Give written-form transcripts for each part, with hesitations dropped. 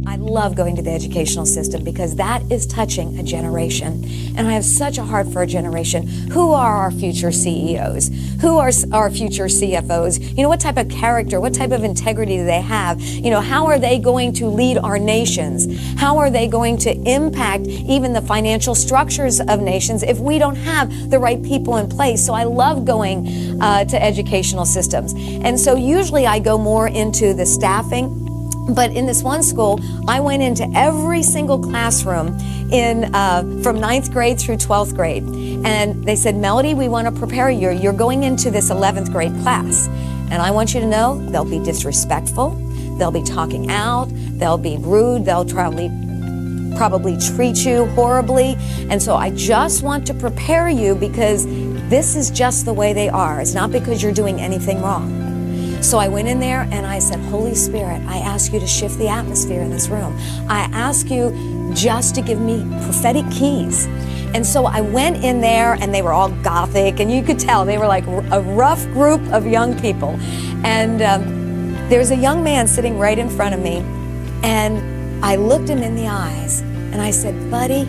I love going to the educational system because that is touching a generation. And I have such a heart for a generation. Who are our future CEOs? Who are our future CFOs? You know, what type of character, what type of integrity do they have? You know, how are they going to lead our nations? How are they going to impact even the financial structures of nations if we don't have the right people in place? So I love going to educational systems. And so usually I go more into the staffing. But in this one school, I went into every single classroom from 9th grade through 12th grade. And they said, Melodye, we want to prepare you. You're going into this 11th grade class. And I want you to know they'll be disrespectful. They'll be talking out. They'll be rude. They'll probably treat you horribly. And so I just want to prepare you because this is just the way they are. It's not because you're doing anything wrong. So I went in there and I said, Holy Spirit, I ask you to shift the atmosphere in this room. I ask you just to give me prophetic keys. And so I went in there and they were all gothic, and you could tell they were like a rough group of young people. And there's a young man sitting right in front of me, and I looked him in the eyes and I said, buddy,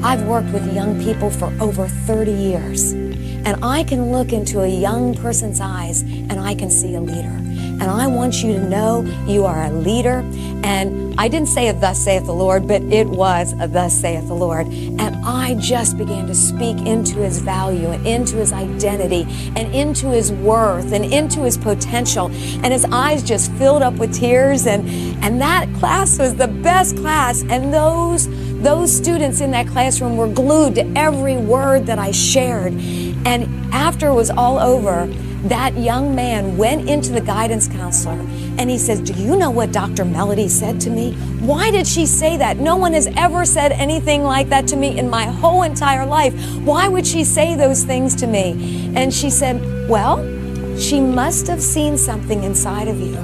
I've worked with young people for over 30 years. And I can look into a young person's eyes and I can see a leader. And I want you to know you are a leader. And I didn't say thus saith the Lord, but it was a thus saith the Lord. And I just began to speak into his value and into his identity and into his worth and into his potential. And his eyes just filled up with tears. And that class was the best class. And those students in that classroom were glued to every word that I shared. And after it was all over, that young man went into the guidance counselor and he says, do you know what Dr. Melodye said to me? Why did she say that? No one has ever said anything like that to me in my whole entire life. Why would she say those things to me? And she said, well, she must have seen something inside of you.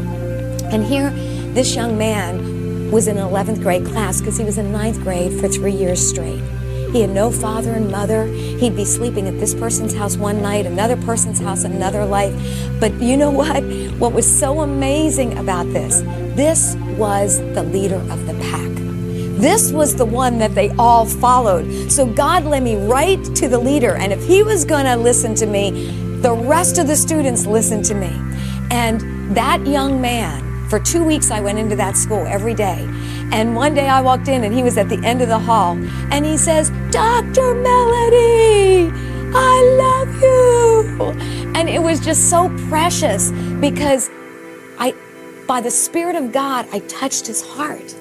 And here, this young man was in an 11th grade class because he was in 9th grade for 3 years straight. He had no father and mother. He'd be sleeping at this person's house one night, another person's house another life. But you know what? What was so amazing about this was the leader of the pack. This was the one that they all followed. So God led me right to the leader. And if he was going to listen to me, the rest of the students listened to me. And that young man, for 2 weeks, I went into that school every day. And one day I walked in and he was at the end of the hall and he says, Dr. Melodye, I love you. And it was just so precious because by the Spirit of God, I touched his heart.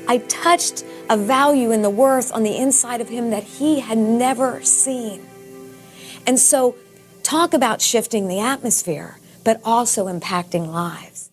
I touched a value and the worth on the inside of him that he had never seen. And so talk about shifting the atmosphere, but also impacting lives.